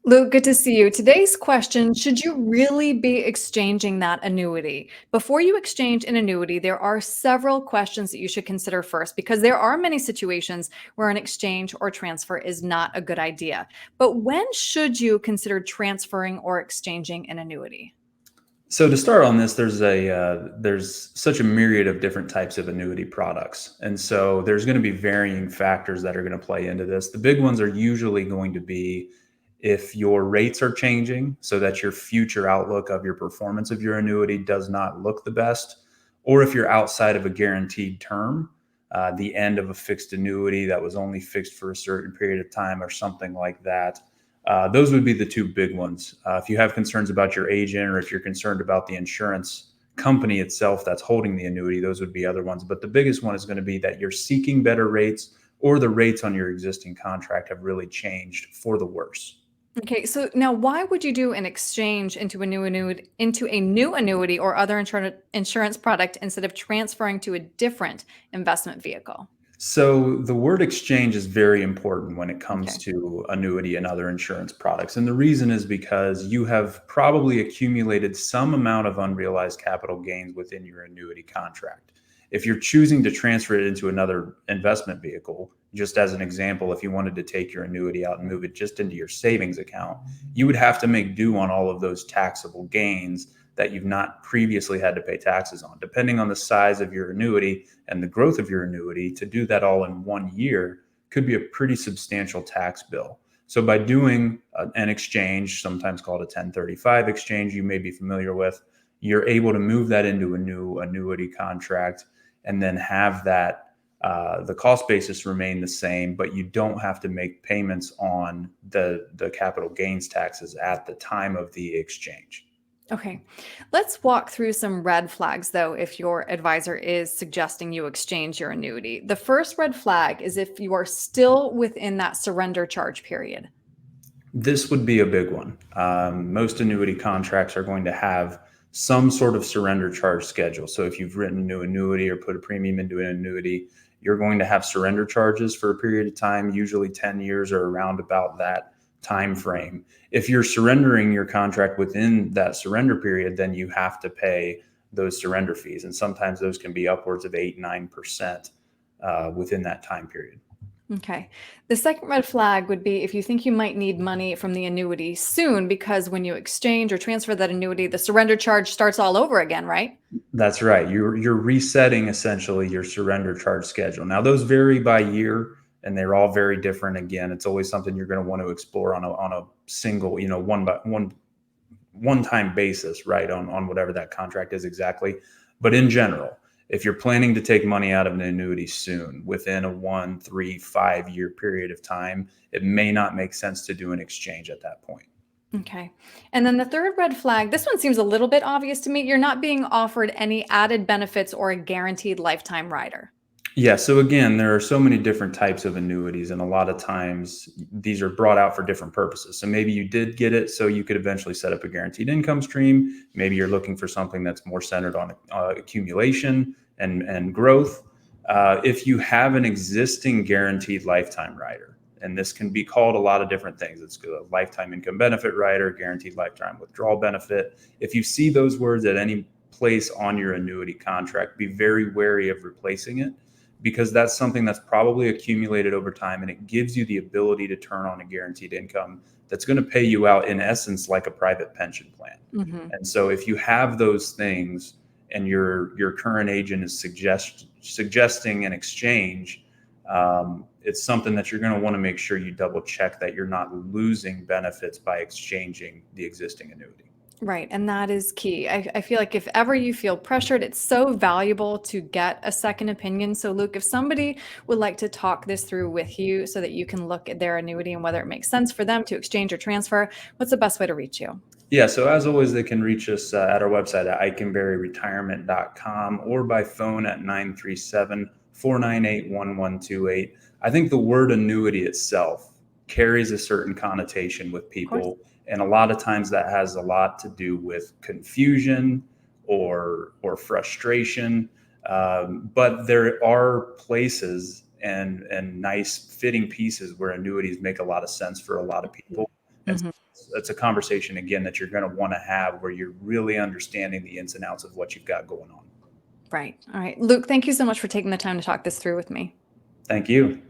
Luke, good to see you. Today's question, should you really be exchanging that annuity? Before you exchange an annuity, there are several questions that you should consider first because there are many situations where an exchange or transfer is not a good idea. But when should you consider transferring or exchanging an annuity? So to start on this, there's such a myriad of different types of annuity products, and so there's going to be varying factors that are going to play into this. The big ones are usually going to be if your rates are changing, so that your future outlook of your performance of your annuity does not look the best, or if you're outside of a guaranteed term, the end of a fixed annuity that was only fixed for a certain period of time, or something like that. Those would be the two big ones. If you have concerns about your agent, or if you're concerned about the insurance company itself that's holding the annuity, those would be other ones. But the biggest one is going to be that you're seeking better rates, or the rates on your existing contract have really changed for the worse. Okay, so now why would you do an exchange into a new annuity or other insurance product instead of transferring to a different investment vehicle? So the word exchange is very important when it comes Okay. to annuity and other insurance products. And the reason is because you have probably accumulated some amount of unrealized capital gains within your annuity contract. If you're choosing to transfer it into another investment vehicle, just as an example, if you wanted to take your annuity out and move it just into your savings account, you would have to make due on all of those taxable gains that you've not previously had to pay taxes on. Depending on the size of your annuity and the growth of your annuity, to do that all in 1 year could be a pretty substantial tax bill. So by doing an exchange, sometimes called a 1035 exchange, you may be familiar with, you're able to move that into a new annuity contract and then have that the cost basis remain the same, but you don't have to make payments on the capital gains taxes at the time of the exchange. Okay, let's walk through some red flags though if your advisor is suggesting you exchange your annuity. The first red flag is if you are still within that surrender charge period. This would be a big one. Most annuity contracts are going to have some sort of surrender charge schedule. So if you've written a new annuity or put a premium into an annuity, you're going to have surrender charges for a period of time, usually 10 years or around about that time frame. If you're surrendering your contract within that surrender period, then you have to pay those surrender fees. And sometimes those can be upwards of 8, 9% within that time period. Okay. The second red flag would be if you think you might need money from the annuity soon because when you exchange or transfer that annuity, the surrender charge starts all over again, right? That's right. You're resetting essentially your surrender charge schedule. Now those vary by year and they're all very different. Again, it's always something you're going to want to explore on a single, one time basis, right? On whatever that contract is exactly. But in general, if you're planning to take money out of an annuity soon, within a 1, 3, 5 year period of time, it may not make sense to do an exchange at that point. Okay. And then the third red flag, this one seems a little bit obvious to me. You're not being offered any added benefits or a guaranteed lifetime rider. Yeah. So again, there are so many different types of annuities, and a lot of times these are brought out for different purposes. So maybe you did get it so you could eventually set up a guaranteed income stream. Maybe you're looking for something that's more centered on accumulation and growth. If you have an existing guaranteed lifetime rider, and this can be called a lot of different things. It's a lifetime income benefit rider, guaranteed lifetime withdrawal benefit. If you see those words at any place on your annuity contract, be very wary of replacing it, because that's something that's probably accumulated over time, and it gives you the ability to turn on a guaranteed income that's going to pay you out in essence like a private pension plan. Hmm. And so if you have those things and your current agent is suggesting an exchange, it's something that you're going to want to make sure you double check that you're not losing benefits by exchanging the existing annuity. Right. And that is key. I feel like if ever you feel pressured, it's so valuable to get a second opinion. So, Luke, if somebody would like to talk this through with you so that you can look at their annuity and whether it makes sense for them to exchange or transfer, what's the best way to reach you? Yeah, so as always, they can reach us at our website at iconberryretirement.com or by phone at 937-498-1128. I think the word annuity itself carries a certain connotation with Of course. people, and a lot of times that has a lot to do with confusion or frustration. But there are places and nice fitting pieces where annuities make a lot of sense for a lot of people. And Mhm. it's a conversation, again, that you're going to want to have where you're really understanding the ins and outs of what you've got going on. Right. All right. Luke, thank you so much for taking the time to talk this through with me. Thank you.